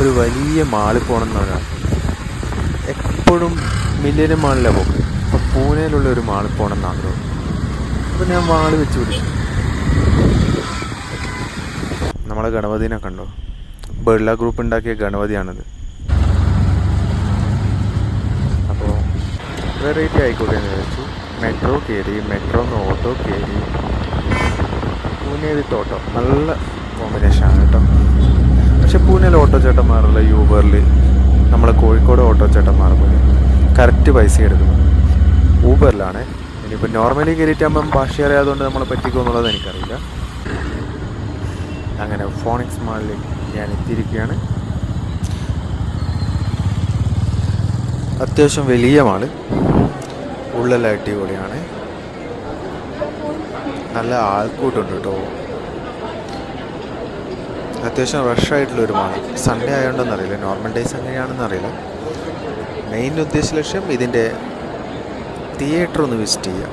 ഒരു വലിയ മാളിൽ പോകണം എന്നവരാണ്. എപ്പോഴും മില്ലേനിയം മാളിലാണ് പോക്ക്. അപ്പോൾ പൂനെയിലുള്ള ഒരു മാളിൽ പോകണം എന്ന് ആഗ്രഹം. അപ്പോൾ ഞാൻ മാള് വെച്ച് പിടിച്ചു. നമ്മളെ ഗണപതിനെ കണ്ടോ? ബിർള ഗ്രൂപ്പ് ഉണ്ടാക്കിയ ഗണപതിയാണിത്. അപ്പോൾ വെറൈറ്റി ആയിക്കോട്ടെ എന്ന് വിചാരിച്ചു. മെട്രോ കയറി, മെട്രോന്ന് ഓട്ടോ കയറി, പൂനെ വിത്ത് ഓട്ടോ. നല്ല കോമ്പിനേഷനാണ് കേട്ടോ. പക്ഷെ പൂനെയിൽ ഓട്ടോ ചേട്ടന്മാരുള്ള യൂബറിൽ നമ്മളെ കോഴിക്കോട് ഓട്ടോ ചേട്ടന്മാർ പോലെ കറക്റ്റ് പൈസ എടുക്കുന്നു. ഊബറിലാണ്. ഇനിയിപ്പോൾ നോർമലി കയറിയിട്ടാകുമ്പം ഭാഷ അറിയാതുകൊണ്ട് നമ്മളെ പറ്റിക്കുമോ എന്നുള്ളത് എനിക്കറിയില്ല. അങ്ങനെ ഫോണിക്സ് മാളിലേക്ക് ഞാൻ എത്തിയിരിക്കുകയാണ്. അത്യാവശ്യം വലിയ മാള്, ഉള്ളെല്ലാം അടിപൊളിയാണ്. നല്ല ആൾക്കൂട്ടുണ്ട് കേട്ടോ. അത്യാവശ്യം റഷായിട്ടുള്ളൊരു മാള്. സൺഡേ ആയതുകൊണ്ടെന്നറിയില്ല, നോർമൽ ഡേയ്സ് എങ്ങനെയാണെന്നറിയില്ല. മെയിൻ ഉദ്ദേശ ലക്ഷ്യം ഇതിൻ്റെ തിയേറ്റർ ഒന്ന് വിസിറ്റ് ചെയ്യുക.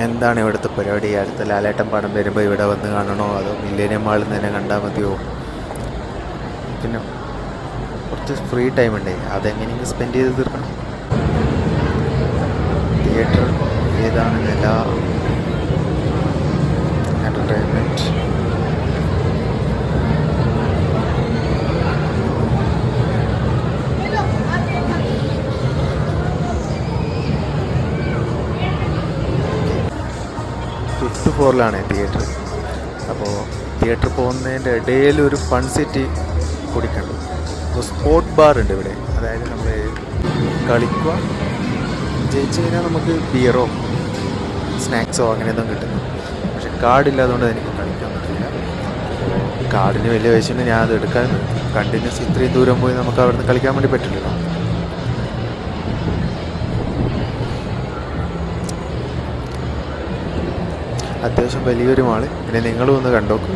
എന്താണ് ഇവിടുത്തെ പരിപാടി? അടുത്ത ലാലേട്ടൻ പടം വരുമ്പോൾ ഇവിടെ വന്ന് കാണണോ, അതോ മില്ലേനിയം മാളിൽ നിന്ന് തന്നെ കണ്ടാൽ മതിയോ? പിന്നെ കുറച്ച് ഫ്രീ ടൈം ഉണ്ടേ, അതെങ്ങനെയെങ്കിലും സ്പെൻഡ് ചെയ്ത് തീർക്കണം. തിയേറ്റർ ഏതാണ് നില എൻ്റർടൈൻമെൻറ്റ്. ഫിഫ്ത്ത് ഫ്ലോറിലാണ് തിയേറ്റർ. അപ്പോൾ തിയേറ്റർ പോകുന്നതിൻ്റെ ഇടയിൽ ഒരു ഫൺ സിറ്റി കുടിക്കുന്നുണ്ട്. അപ്പോൾ സ്പോർട്ട് ബാർ ഉണ്ട് ഇവിടെ. അതായത് നമ്മൾ കളിക്കുക, ജയിച്ചു കഴിഞ്ഞാൽ നമുക്ക് ബിയറോ സ്നാക്സോ അങ്ങനെയൊന്നും കിട്ടുന്നു. പക്ഷെ കാർഡില്ലാത്തതുകൊണ്ട് എനിക്ക് കളിക്കാൻ പറ്റില്ല. അപ്പോൾ കാർഡിന് വലിയ വയസ്സുണ്ട്, ഞാൻ അത് എടുക്കാൻ കണ്ടിന്യൂസ് ഇത്രയും ദൂരം പോയി നമുക്ക് അവിടെ നിന്ന് കളിക്കാൻ വേണ്ടി പറ്റില്ലല്ലോ. അത്യാവശ്യം വലിയൊരു മാള്. പിന്നെ നിങ്ങളും ഒന്ന് കണ്ടോക്ക്.